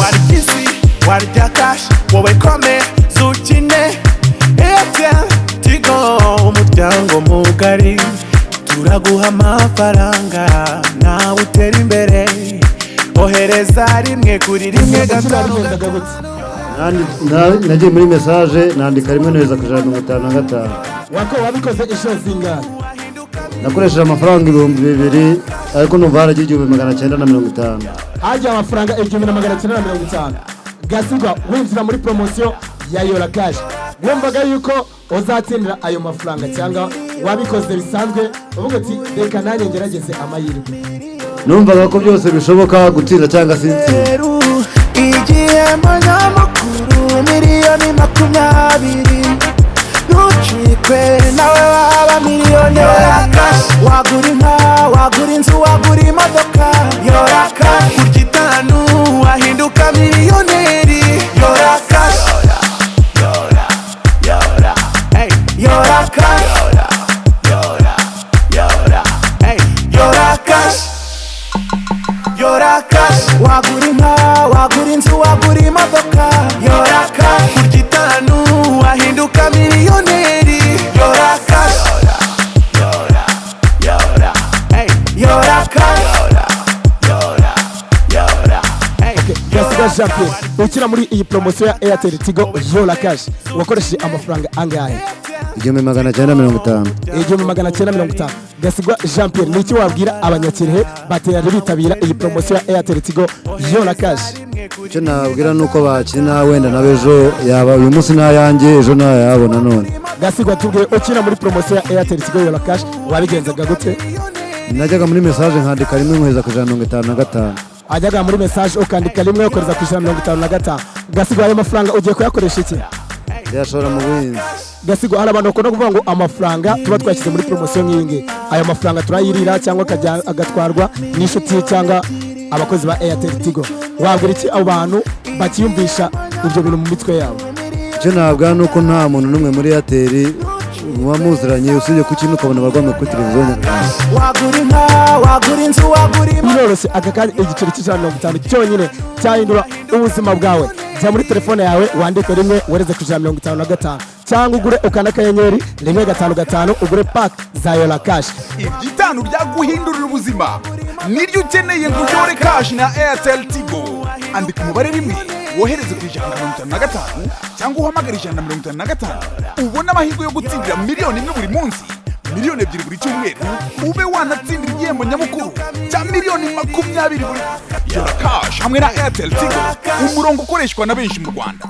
warikisi warya cash wowe kome zukine Airtel Tigo umuryango mugari turaguha amafaranga nawe utera imbere ohereza rimwe kuri rimwe gatanu nagiye muri message nandika rimwe neza kujana 55 wako wabikoze inshuro zingana nakoresheje amafaranga 2000 ariko numva haragiye 1950 haje amafaranga 1950 Gasigwa winjira muri promotion ya Yola Cash wumvaga yuko uzatsindira ayo mafaranga cyangwa wabikoze bisanzwe uvuga ati reka nanjye ngerageze amahirwe numvaga ko byose bishoboka gutsinda cyangwa sinzi igihembo nyamukuru miliyoni 20 ntucikwe nawe waba miliyoneri wagura inka wagura inzu wagura imodoka Yola Cash kurya itanu wahinduka miliyoneri Yola Cash Yola Cash Yola Cash Yola Cash wagura inka wagura inzu wagura imodoka Yola Cash kurya itanu wahinduka miliyoneri Yola Cash Yola Cash Gasigwa Jean-Pierre ukira muri iyi promotion ya Airtel Tigo Yola Cash wakoresheje amafaranga angahe 1950 1950 Gasigwa Jean-Pierre niki wabwira abanyakirehe bateranye bitabira iyi promotion ya Airtel Tigo Yola Cash cyo nabwira nuko bakina wenda nabejo yaba uyu munsi nayange ejo nayabona none Gasigwa tubwiye ukina muri promotion ya Airtel Tigo Yola Cash wabigenzaga gute najyaga muri message nkandika rimwe nkweza kujana 55 ajyaga muri message ukandika rimwe ukoreza kujana 55 Gasigwa ayo mafaranga ugiye kuyakoresha iki yashora mu buhinzi Gasigwa hari abantu bakunda kuvuga ngo amafaranga tuba twashyize muri promotion nk'iyingi ayo mafaranga turayirira cyangwa agatwarwa n'inshuti cyangwa abakozi ba Airtel Tigo wabwira iki abo bantu bakiyumvisha ibyo bintu mu mitwe yabo cyo nabwa nuko nta muntu numwe muri Airtel wamuziranye usije ku kintu ukabona barwame kuri televiziyo wagura inka wagura inzu wagura biroroshye akakanya igiceri cy'ijana cyonyine cyahindura ubuzima bwawe jya muri telefone yawe wandike rimwe wereze ku 55 cyangwa ugure ukanda akanyenyeri 155 ugure pack za Yola Cash ibyitanu byaguhindurira ubuzima niryo ukeneye ngo Yola Cash na Airtel Tigo andika umubare rimwe wohereze ku 155 cyangwa uhamagare 155 ubona amahirwe yo gutsindira miliyoni imwe buri munsi miliyoni 2 buri cyumweru ube wanatsindira igihembo nyamukuru cya miliyoni 20 buri Yola Cash hamwe na Airtel Tigo umurongo ukoreshwa na benshi mu Rwanda.